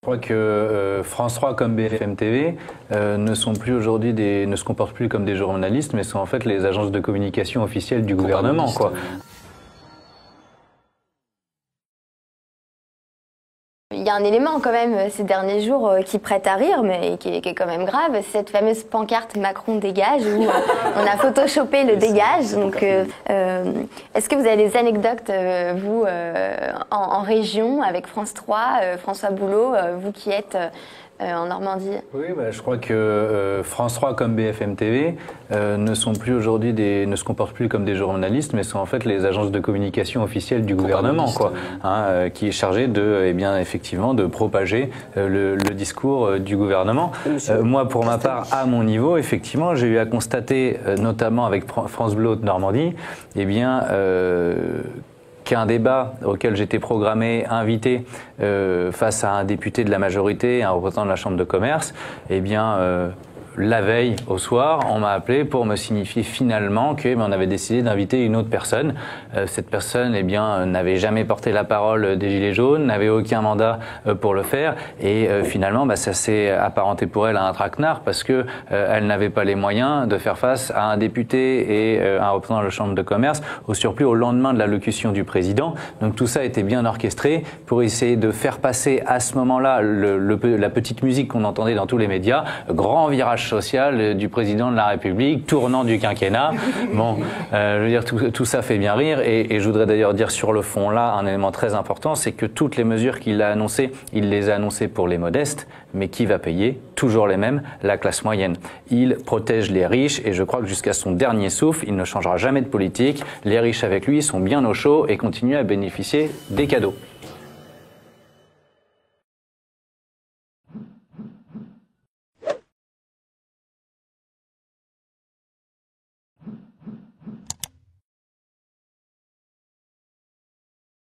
Je crois que France 3 comme BFM TV ne se comportent plus comme des journalistes, mais sont en fait les agences de communication officielles du gouvernement, quoi. Il y a un élément quand même ces derniers jours qui prête à rire, mais qui est quand même grave, c'est cette fameuse pancarte Macron dégage où on a photoshopé le dégage. Donc, est-ce que vous avez des anecdotes, vous, en région avec France 3, François Boulot, vous qui êtes en Normandie? Oui, je crois que France 3 comme BFM TV ne se comportent plus comme des journalistes, mais sont en fait les agences de communication officielles du gouvernement, quoi, qui est chargé de, effectivement, de propager le discours du gouvernement. Moi, pour ma part, à mon niveau, effectivement, j'ai eu à constater, notamment avec France Bleu de Normandie, qu'un débat auquel j'étais programmé, invité face à un député de la majorité, un représentant de la Chambre de commerce, la veille au soir, on m'a appelé pour me signifier finalement qu'on avait décidé d'inviter une autre personne. Cette personne, n'avait jamais porté la parole des Gilets jaunes, n'avait aucun mandat pour le faire, et finalement, ça s'est apparenté pour elle à un traquenard parce que elle n'avait pas les moyens de faire face à un député et un représentant de la Chambre de commerce, au surplus au lendemain de l'allocution du président. Donc tout ça était bien orchestré pour essayer de faire passer à ce moment-là la petite musique qu'on entendait dans tous les médias, grand virage social du président de la République, tournant du quinquennat. Bon, je veux dire, tout ça fait bien rire, et je voudrais d'ailleurs dire sur le fond là un élément très important, c'est que toutes les mesures qu'il a annoncées, il les a annoncées pour les modestes, mais qui va payer? Toujours les mêmes, la classe moyenne. Il protège les riches, et je crois que jusqu'à son dernier souffle, il ne changera jamais de politique. Les riches avec lui sont bien au chaud et continuent à bénéficier des cadeaux.